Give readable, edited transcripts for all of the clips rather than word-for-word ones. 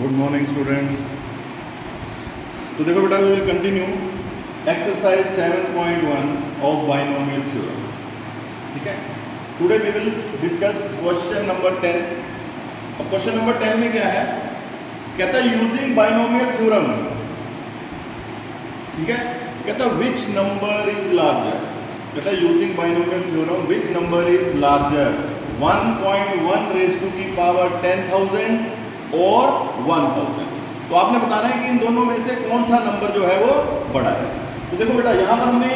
Good morning students. तो देखो बेटा, we will continue exercise 7.1 of binomial theorem. ठीक है, today we will discuss question number 10। अब क्वेश्चन नंबर 10 में क्या है, कहता है यूजिंग बाइनोमियल थ्योरम। ठीक है, कहता है विच नंबर इज लार्जर। कहता है using binomial theorem which number is larger, 1.1 raise to की पावर 10,000 और 1000। तो आपने बताना है कि इन दोनों में से कौन सा नंबर जो है वो बड़ा है। तो देखो बेटा, यहाँ पर हमने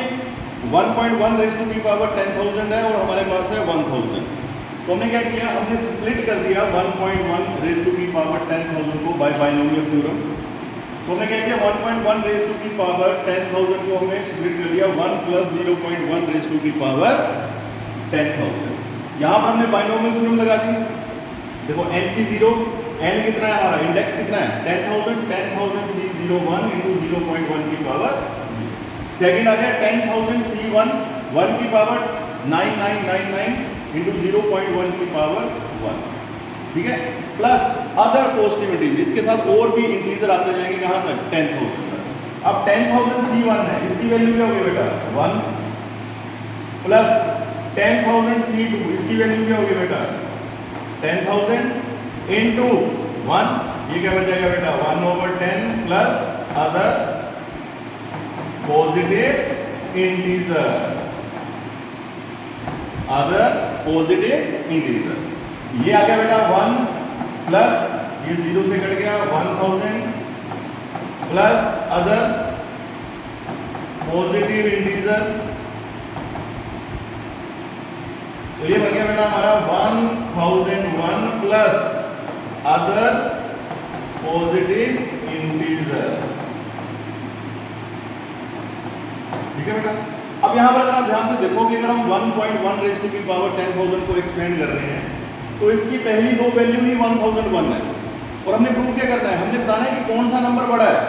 1.1 रेज़ टू की पावर 10,000 है और हमारे पास है 1000। तो हमने क्या किया, हमने स्प्लिट कर दिया 1.1 रेज़ टू की पावर 10,000 को बाय बाइनोमियल थ्योरम। तो हमने क्या किया, 1.1 रेज़ टू की पावर 10,000 को हमने स्प्लिट कर दिया 1 + 0.1 रेज़ टू की पावर 10,000। यहाँ पर हमने बाइनोमियल थ्योरम लगा दी। देखो NC0 n कितना है, हमारा इंडेक्स कितना है 10,000, 10,000 C01 × 0.1 की पावर 0। सेकंड आ गया 10,000 C1 1 की पावर 9999 × 0.1 की पावर 1। ठीक है, प्लस अदर पॉजिटिविटीज, इसके साथ और भी इंटीजर आते जाएंगे कहां तक, 10,000 तक। अब 10,000 C1 है, इसकी वैल्यू क्या होगी बेटा 1, प्लस 10,000 C2, इसकी वैल्यू क्या होगी बेटा 10,000 × 1, ये क्या बन जाएगा बेटा 1/10 plus other positive integer, other positive integer. ये आ गया बेटा 1 प्लस ये 0 से कट गया 1000 प्लस अदर पॉजिटिव इंटीजर। तो ये बन गया बेटा हमारा 1001 प्लस अदर पॉजिटिव इंटीजर। ठीक है बेटा, अब यहां पर अगर आप ध्यान से देखोगे, अगर हम 1.1 रेज़ टू की पावर 10,000 को एक्सपेंड कर रहे हैं तो इसकी पहली दो वैल्यू ही 1001 है। और हमने प्रूव क्या करना है, हमने बताना है कि कौन सा नंबर बड़ा है,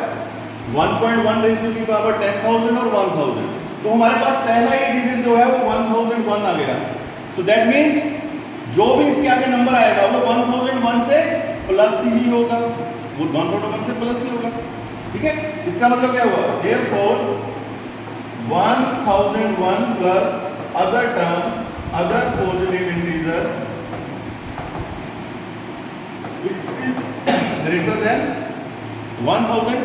1.1 रेज़ टू की पावर 10,000 और 1000। तो हमारे पास पहला ही डिजिट जो है वो 1001 आ गया। तो दैट मीन्स जो भी इसके आगे नंबर आएगा वो 1001 से प्लस ही होगा, वो 1001 से प्लस ही होगा। ठीक है, इसका मतलब क्या हुआ, therefore 1001 plus other term, other positive integer greater than 1000।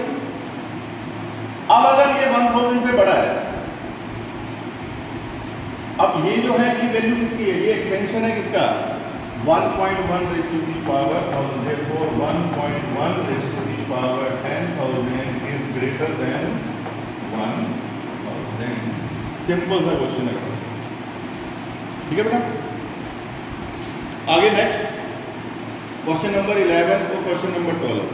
अब अगर ये 1000 से बड़ा है, अब ये जो है ये वैल्यू किसकी है, ये एक्सपेंशन है किसका 1.1 रेज़ टू की पावर 1000, therefore 1.1 रेज़ टू की power 10,000 is greater than 1000। Simple सा क्वेश्चन है। ठीक है बेटा, आगे नेक्स्ट क्वेश्चन नंबर 11 और क्वेश्चन नंबर 12।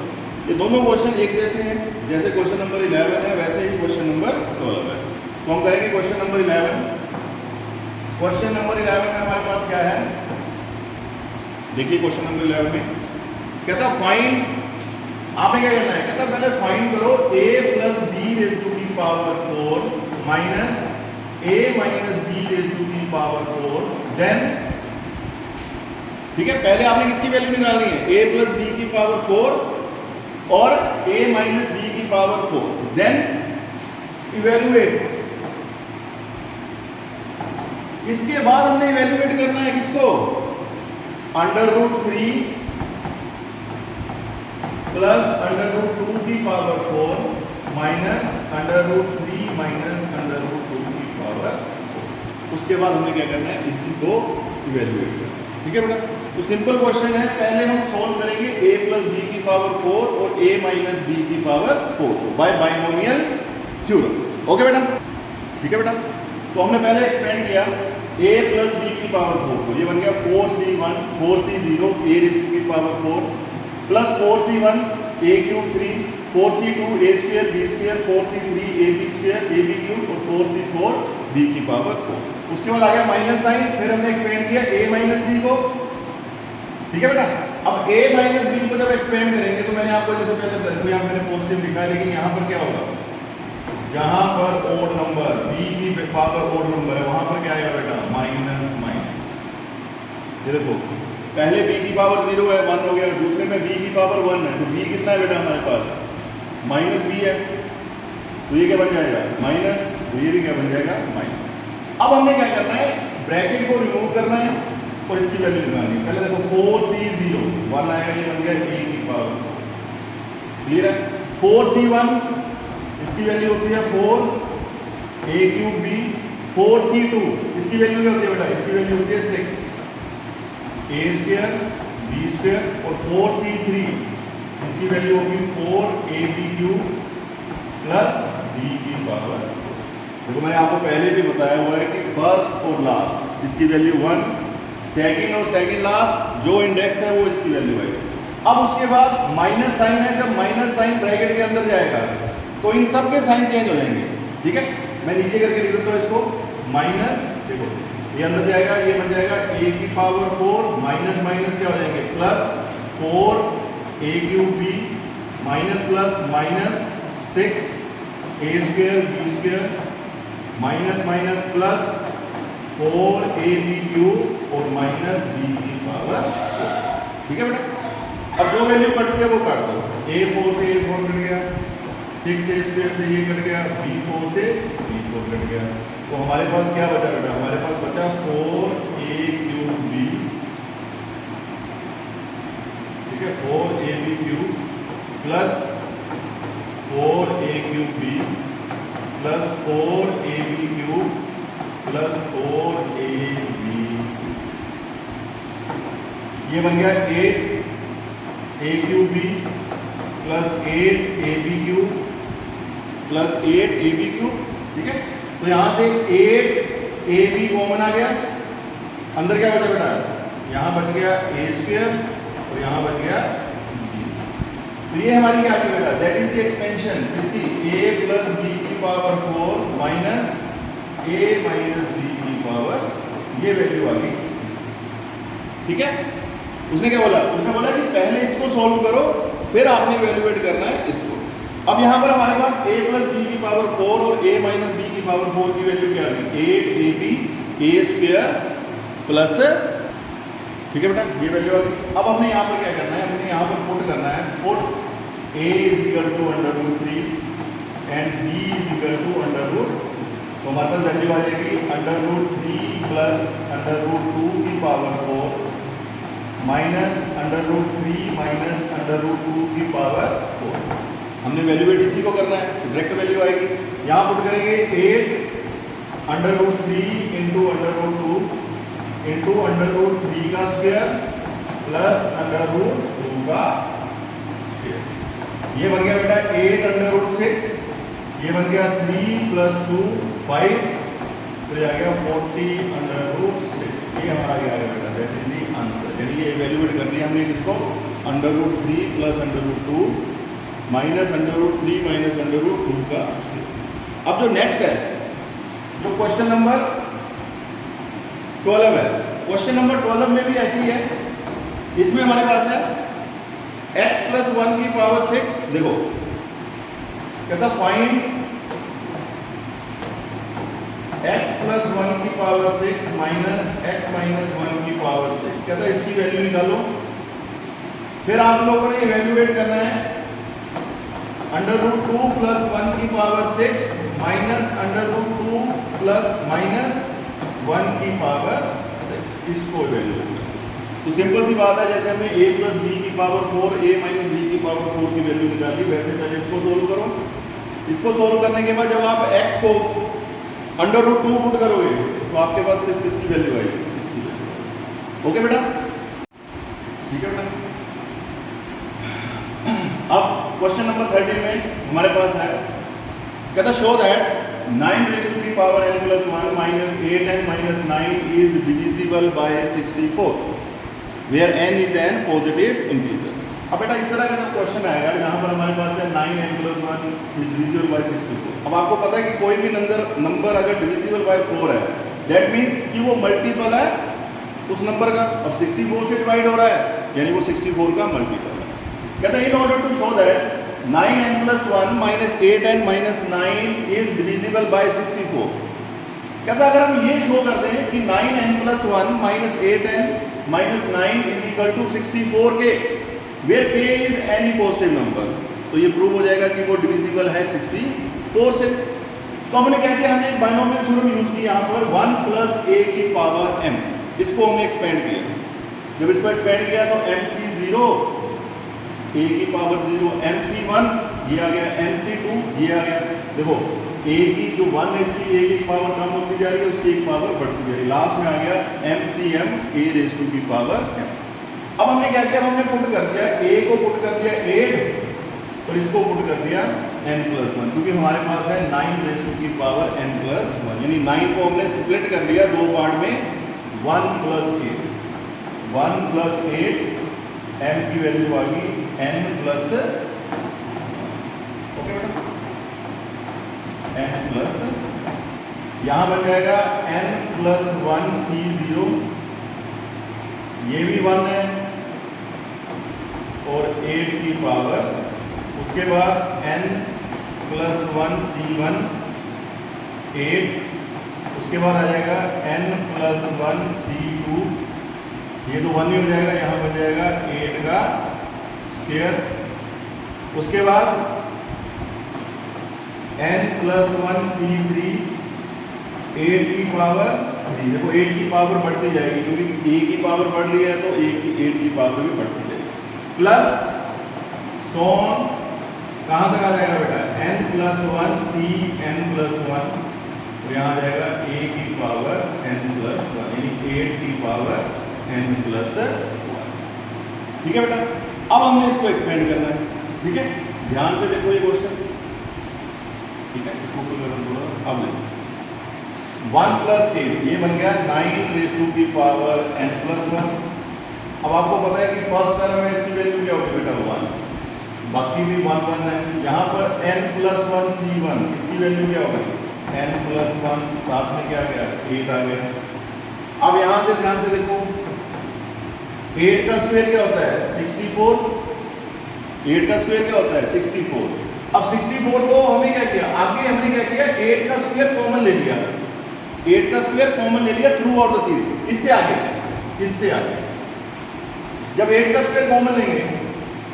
ये दोनों क्वेश्चन एक जैसे हैं, जैसे क्वेश्चन नंबर 11 है वैसे ही क्वेश्चन नंबर 12 है। तो हम करेंगे क्वेश्चन नंबर 11। क्वेश्चन नंबर 11 में हमारे पास क्या है, देखिए क्वेश्चन नंबर 11 में कहता फाइंड, आपने क्या करना है, कहता पहले फाइंड करो a + b रेज़ टू की power 4 minus a - b raise to की पावर 4, देन ठीक है, पहले आपने किसकी वैल्यू निकालनी है, a + b की पावर 4 और a - b की पावर 4, देन इवैल्यूएट। इसके बाद हमने इवैल्यूएट करना है किसको, √3 प्लस √2 की पावर 4 माइनस √3 - √2 की पावर 4। उसके बाद हमने क्या करना है, इसी को इवैल्यूएट करना है। ठीक है बेटा, तो सिंपल क्वेश्चन है, पहले हम सॉल्व करेंगे a + b की पावर 4 और a - b की power 4 by binomial theorem. Okay बेटा, ठीक है बेटा। तो हमने पहले एक्सपेंड किया a + b की पावर 4 को, ये बन गया 4c1 4c0 a raise to की power 4 plus 4c1 a³ 3 4c2 a² b² 4c3 ab² ab³ और 4c4 b की पावर 4। उसके बाद आ गया माइनस साइन, फिर हमने एक्सपेंड किया a - b को। ठीक है बेटा, अब a - b को जब एक्सपेंड करेंगे तो मैंने आपको जैसे पहले यहाँ मैंने पॉजिटिव लिखा है, लेकिन यहाँ पर क्या होगा, जहां पर ओड नंबर b की पावर ओड नंबर है वहां पर क्या आएगा बेटा माइनस। ये देखो पहले b की पावर 0 है, 1 हो गया, दूसरे में b की पावर 1 है, तो b कितना है बेटा हमारे पास, माइनस b है, तो ये क्या बन जाएगा माइनस, तो ये भी क्या बन जाएगा माइनस। अब हमने क्या करना है, ब्रैकेट को रिमूव करना है और इसकी वैल्यू निकालनी है। पहले देखो 4c0 1 आएगा, ये बन गया a की पावर, क्लियर है। 4c1 इसकी वैल्यू होती है 4 a क्यूब b, 4c2 इसकी वैल्यू क्या होती है बेटा, इसकी वैल्यू होती है 6 a स्क्वायर b स्क्वायर, और 4c3 इसकी वैल्यू होगी 4ab क्यूब प्लस b की पावर। देखो मैंने आपको पहले भी बताया हुआ है कि फर्स्ट और लास्ट इसकी वैल्यू 1, सेकंड और सेकंड लास्ट जो इंडेक्स है वो इसकी वैल्यू है। अब उसके बाद माइनस साइन है, जब माइनस साइन ब्रैकेट के अंदर जाएगा तो इन सब के साइन चेंज हो जाएंगे, ठीक है। मैं नीचे करके लिख देता हूँ इसको, माइनस, देखो ये अंदर जाएगा, ये बन जाएगा a की पावर 4 माइनस माइनस क्या हो जाएंगे plus 4 a cube b minus plus minus 6 a square b square minus minus plus 4 a b cube और माइनस b की पावर 4, ठीक है बेटा। अब जो वैल्यू कटती है वो काट दो, a4 से a4 कट गया, 6a स्क्वायर से ये कट गया, b4 से b4 कट गया, तो हमारे पास क्या बचा बेटा, हमारे पास बचा 4a क्यूब b, ठीक है, 4ab cube plus 4a cube b plus 4ab cube plus 4ab, ये बन गया 8a cube b plus 8ab cube plus 8ab cube, ठीक है। तो यहां से 8ab कॉमन आ गया, अंदर क्या बचा बेटा, यहां बच गया a स्क्वायर और यहां बच गया b। तो ये हमारी क्या आ गई बेटा, दैट इज द एक्सपेंशन इसकी a प्लस b की power 4 minus a minus b की पावर, ये वैल्यू आ गई, ठीक है। उसने क्या बोला, उसने बोला कि पहले इसको सॉल्व करो फिर आपने इवैल्यूएट करना है इसको। अब यहाँ पर हमारे पास a प्लस b की पावर 4 और a माइनस b की पावर 4 की वैल्यू क्या आ गई, 8ab a स्क्वायर प्लस, ठीक है बेटा, ये वैल्यू आ गई। अब हमने यहाँ पर क्या करना है, हमने यहाँ पर पुट करना है, put a is equal to √3 and b is equal to √, तो हमारे पास वैल्यू आ जाएगी √3 प्लस √2 की पावर 4 माइनस √3 माइनस √2 की पावर 4। हमने वैल्यूएट इसी को करना है, डायरेक्ट वैल्यू आएगी, यहाँ पुट करेंगे 8 √3 इंटू √2 इंटू √3 का स्क्वायर प्लस √2 का स्क्वायर, ये बन गया बेटा 8 √6, ये बन गया 3 प्लस 2 5, तो ये आ गया 40 √6, ये हमारा क्या आएगा बेटा, दैट इज द आंसर। यानी ये इवैल्यूएट कर दिया हमने इसको, √3 प्लस √2 माइनस √3 माइनस √2 का। अब जो नेक्स्ट है, जो क्वेश्चन नंबर 12 है, क्वेश्चन नंबर 12 में भी ऐसी है, इसमें हमारे पास है x प्लस 1 की पावर 6, देखो कहता फाइंड x प्लस 1 की पावर 6 माइनस x माइनस 1 की पावर 6, कहता है इसकी वैल्यू निकालो। फिर आप लोगों ने इवैल्यूएट करना है √2 प्लस 1 की पावर 6 माइनस √2 प्लस माइनस 1 की पावर 6, इसको इवैल्यूएट करना। तो सिंपल सी बात है, जैसे हमने a प्लस b की पावर 4 a माइनस b की पावर 4 की वैल्यू निकाली, वैसे पहले इसको सोल्व करो। इसको सोल्व करने के बाद जब आप x को √2 पुट करोगे तो आपके पास किसकी वैल्यू आएगी, इसकी वैल्यू। ओके बेटा, ठीक है बेटा। अब क्वेश्चन नंबर 13 में हमारे पास है, कहता show that 9 raised to the power n plus 1 minus 8n minus 9 is divisible by 64 where n is an positive integer। अब बेटा इस तरह का जब क्वेश्चन आएगा जहां पर हमारे पास है 9n plus 1 is divisible by 64। अब आपको पता है कि कोई भी नंबर अगर divisible by 4 है, दैट मीन्स कि वो मल्टीपल है उस नंबर का। अब 64 से डिवाइड हो रहा है यानी वो 64 का मल्टीपल है। कहता है in order to show that 9n plus 1 minus 8n minus 9 is divisible by 64। कहता अगर हम ये शो कर दें कि 9n plus 1 minus 8n minus 9 is equal to 64k, where k is any positive number. तो ये प्रूव हो जाएगा कि वो डिविजिबल है 64 से। तो हमने क्या किया, हमने एक बाइनोमियल थ्योरम यूज की यहाँ पर 1 प्लस a की पावर m, इसको हमने एक्सपेंड किया। जब इसको एक्सपेंड किया तो mc0 a की पावर 0, mc1 ये आ गया, mc2 ये आ गया। देखो a की जो 1 है इसकी a की पावर कम होती जा रही है, उसकी एक पावर बढ़ती जा रही है, लास्ट में आ गया mcm a रेज़ टू की पावर m। अब हमने क्या किया, हमने पुट कर दिया a को पुट कर दिया 8 और इसको पुट कर दिया n+1, क्योंकि हमारे पास है 9 रेज़ टू की पावर n+1, यानी 9 को हमने स्प्लिट कर दिया दो पार्ट में, 1 + 8 m की वैल्यू आ गई n+, ओके बेटा, n+, यहां बन जाएगा n+1 c0, ये भी 1 है, और 8 की पावर, उसके बाद n+1 c1 8, उसके बाद आ जाएगा n+1 c2, ये तो 1 ही हो जाएगा, यहाँ बन जाएगा 8 का स्क्वायर, उसके बाद n+1 c3 8 की पावर 3। देखो 8 की पावर बढ़ती जाएगी, क्योंकि a की पावर बढ़ रही है तो 8 की पावर भी बढ़ती जाएगी, प्लस सोन कहाँ तक आ जाएगा बेटा, n+1 c n+1, तो यहाँ आ जाएगा a की पावर n+1, यानी 8 की पावर n+1। ठीक है बेटा, अब हमने इसको एक्सपेंड करना है। ठीक है, ध्यान से देखो ये क्वेश्चन, ठीक है, इसको अब देखो 1 + 8 ये बन गया 9 रेज़ टू की पावर n+1। अब आपको पता है कि फर्स्ट टर्म में इसकी वैल्यू क्या होगी बेटा 1, बाकी भी 1 1 है। यहाँ पर n+1 c1 इसकी वैल्यू क्या होगी n+1, साथ में क्या आ गया 8 आ गया। अब यहाँ से ध्यान से देखो 8 का स्क्वायर क्या होता है 64, 8 का स्क्वायर क्या होता है 64। अब 64 को हमें क्या किया, आगे हमने क्या किया 8 का स्क्वायर कॉमन ले लिया, 8 का स्क्वायर कॉमन ले लिया थ्रू आउट द सीरीज। इससे आगे जब 8 का स्क्वायर कॉमन लेंगे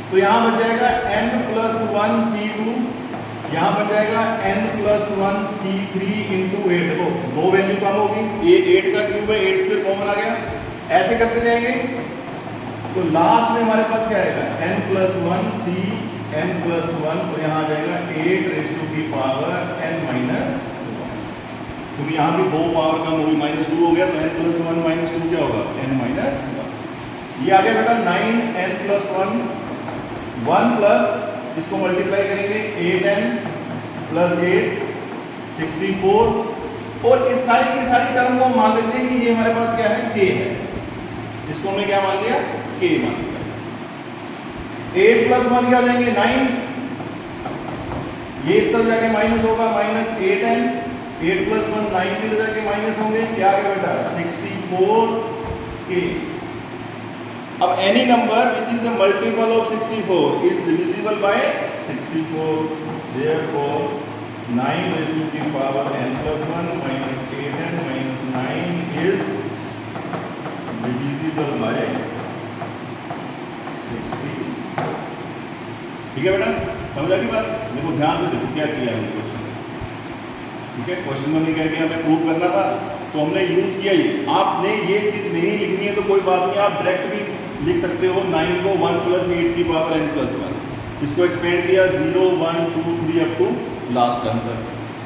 तो यहाँ बच जाएगा n+1 c2, यहाँ बच जाएगा n+1 c3 × 8। देखो दो वैल्यू कम होगी, ये 8 का क्यूब है, 8 स्क्वायर कॉमन आ गया, ऐसे करते जाएंगे तो लास्ट में हमारे पास क्या आएगा n+1 c n+1, तो यहाँ आ जाएगा 8 रेज़ टू की पावर n-1, क्योंकि यहाँ भी दो पावर कम होगी, -2 हो गया, तो n+1 - 2 क्या होगा n-1। ये आ गया बेटा 9 n+1, 1 प्लस इसको मल्टीप्लाई करेंगे 8n + 8 64, और इस सारी की सारी टर्म को हम मान लेते हैं कि ये हमारे पास क्या है k है, इसको हमने क्या मान लिया k मान लिया। 8 + 1 क्या हो जाएंगे 9, ये इस तरफ जाके माइनस होगा -8n, 8 + 1 9 भी जाके माइनस होंगे, क्या आ गया बेटा 64k। अब any number which is a multiple of 64 is divisible by 64, therefore 9 raise to की power n+1 - 8n - 9 is divisible by 60। ठीक है बेटा, समझा की बात। देखो ध्यान से देखो क्या किया हमने क्वेश्चन में। ठीक है, क्वेश्चन में हमने क्या किया, हमें प्रूव करना था तो हमने यूज किया ये। आपने ये चीज नहीं लिखनी है तो कोई बात नहीं, आप डायरेक्ट भी लिख सकते हो 9 को 1 + 8 की पावर n+1, इसको एक्सपेंड किया 0 1 2 3 अप टू लास्ट टर्म तक।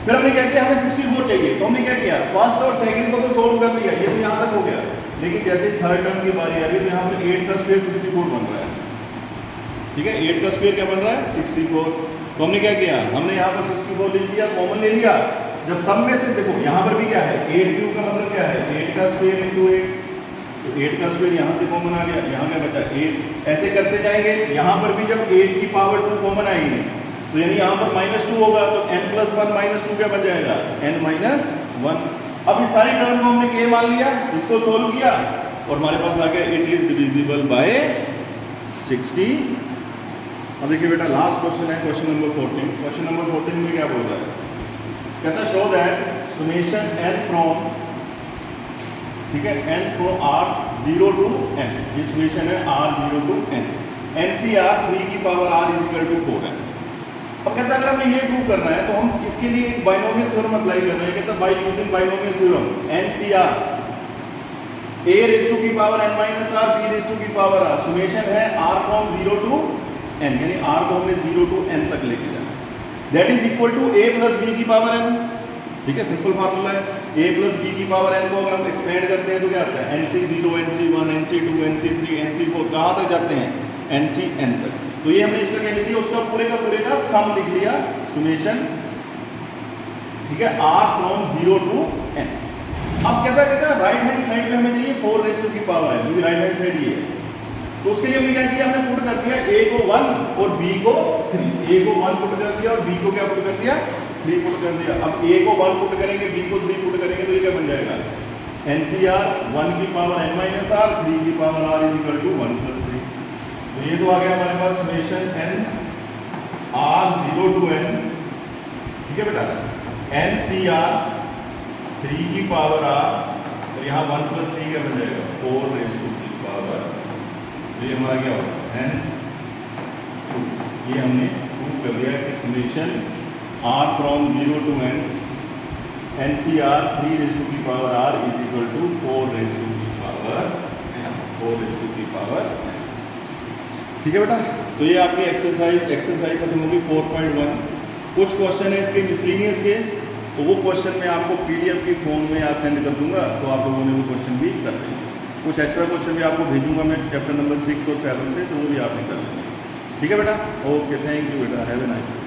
फिर हमने क्या किया, हमें 64 चाहिए, तो हमने क्या किया फर्स्ट और सेकंड को तो सोल्व कर लिया, ये तो यहाँ तक हो गया, लेकिन जैसे थर्ड टर्म की बारी आ रही है तो यहाँ पर 8 का स्क्वायर 64 बन रहा है। ठीक है, 8 का स्क्वायर क्या बन रहा है 64, तो हमने क्या किया, हमने यहाँ पर 64 लिख दिया, कॉमन ले लिया। जब सब में से देखो यहाँ पर भी क्या है 8 क्यूब का मतलब क्या है 8 का स्क्वायर × 8, तो 8 का स्क्वायर यहाँ से कॉमन आ गया, यहाँ क्या बचा 8। ऐसे करते जाएंगे, यहाँ पर भी जब 8 की पावर 2 कॉमन आएगी तो यानी यहाँ पर -2 होगा, तो n+1 - 2 क्या बन जाएगा n-1। अब इस सारी टर्म को हमने k मान लिया, इसको सोल्व किया और हमारे पास आ गया इट इज डिविजिबल बाय 60। अब देखिए बेटा लास्ट क्वेश्चन है, क्वेश्चन नंबर 14। क्वेश्चन नंबर 14 में क्या बोल रहा है, कहता है show that summation n from ठीक है, n from r 0 to n, ये सॉल्यूशन है r 0 टू n, NCR 3 की power r is equal to 4 है। अब कहता है अगर हमें ये प्रूव करना है तो हम इसके लिए एक बाइनोमियल थ्योरम अप्लाई कर रहे हैं। कहता है by using binomial theorem NCR a raise to की power n minus r, b raise to की पावर r, समेशन है r फ्रॉम 0 टू n, यानी r को हमने 0 टू n तक लेके जाना, that is equal to a plus b की पावर n। ठीक है, सिंपल फार्मूला है, a प्लस b की पावर n को अगर हम एक्सपेंड करते हैं तो क्या आता है, NC0 NC1 NC2 NC3 NC4, कहाँ तक जाते हैं, NCn तक। तो ये हमने इसका क्या लिख दिया, उसका पूरे का सम लिख लिया, सुमेशन, ठीक है, r फ्रॉम 0 टू n। अब कहता है राइट हैंड साइड पे हमें चाहिए 4 रेज़ टू की पावर n, क्योंकि राइट हैंड साइड ये है, तो उसके लिए हमने क्या किया, हमने पुट कर दिया a को 1 और b को 3, a को 1 पुट कर दिया और b को क्या पुट कर दिया, 3 पुट कर दिया। अब a को 1 पुट करेंगे, b को 3 पुट करेंगे, तो ये क्या बन जाएगा, NCR 1 की पावर n माइनस r, 3 की power r is equal to 1 plus 3। तो ये तो आ गया हमारे पास summation n r 0 to n, ठीक है बेटा, NCR 3 की पावर r, और यहाँ 1 प्लस 3 क्या बन जाएगा, 4 रेज़ टू की पावर, तो ये हमारा क्या होगा, हेंस 2। ये हमने प्रूव कर दिया कि summation r from 0 to n NCR 3 raise to की power r is equal to 4 raise to की पावर n, 4 रेज़ टू की पावर n। ठीक है बेटा, तो ये आपकी एक्सरसाइज खत्म होगी 4.1। कुछ क्वेश्चन है इसके मिसलिनियस के, तो वो क्वेश्चन मैं आपको PDF की फॉर्म में या सेंड कर दूंगा, तो आप लोगों ने वो क्वेश्चन भी कर लेंगे। कुछ एक्स्ट्रा क्वेश्चन भी आपको भेजूंगा मैं चैप्टर नंबर 6 और 7 से, तो वो भी आपने कर लेंगे। ठीक है बेटा, ओके, थैंक यू बेटा, हैव ए नाइस डे।